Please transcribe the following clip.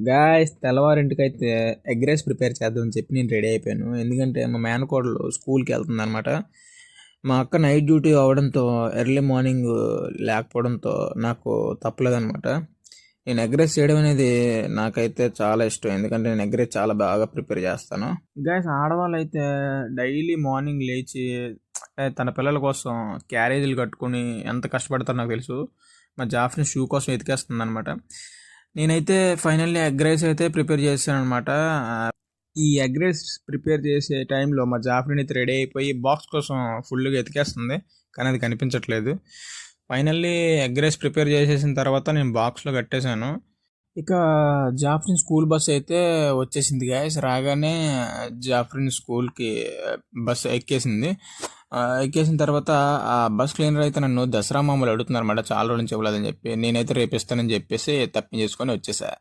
Guys తెల్లవారింటికైతే egg rice prepare చేద్దామని చెప్పి నేను రెడీ అయిపోయాను. ఎందుకంటే మా మేనకోడలు స్కూల్కి వెళ్తుంది అనమాట. మా అక్క నైట్ డ్యూటీ అవ్వడంతో ఎర్లీ మార్నింగ్ లేకపోవడంతో నాకు తప్పలేదనమాట. నేను ఎగ్ రైస్ చేయడం అనేది నాకైతే చాలా ఇష్టం. ఎందుకంటే నేను ఎగ్ రైస్ చాలా బాగా ప్రిపేర్ చేస్తాను. గాయస్ ఆడవాళ్ళు అయితే డైలీ మార్నింగ్ లేచి తన పిల్లల కోసం క్యారేజీలు కట్టుకుని ఎంత కష్టపడతారో నాకు తెలుసు. మా జాఫ్ని షూ కోసం ఎతికేస్తుంది అనమాట. నేనైతే ఫైనల్లీ ఎగ్ రైస్ అయితే ప్రిపేర్ చేశాను అనమాట. ఈ ఎగ్ రైస్ ప్రిపేర్ చేసే టైంలో మా జాఫ్రీన్ అయితే రెడీ అయిపోయి బాక్స్ కోసం ఫుల్గా ఎతికేస్తుంది, కానీ అది కనిపించట్లేదు. ఫైనల్లీ ఎగ్ రైస్ ప్రిపేర్ చేసేసిన తర్వాత నేను బాక్స్లో కట్టేశాను. ఇక జాఫ్రిన్ స్కూల్ బస్ అయితే వచ్చేసింది గాయస్. రాగానే జాఫ్రిన్ స్కూల్కి బస్ ఎక్కేసింది. ఎక్కేసిన తర్వాత ఆ బస్ క్లీనర్ అయితే నన్ను దసరా మామూలు అడుగుతున్నారు అనమాట, చాలా రోజులు నుంచి ఇవ్వలేదని చెప్పి. నేనైతే రేపు ఇస్తానని చెప్పేసి తప్పించేసుకొని వచ్చేసా.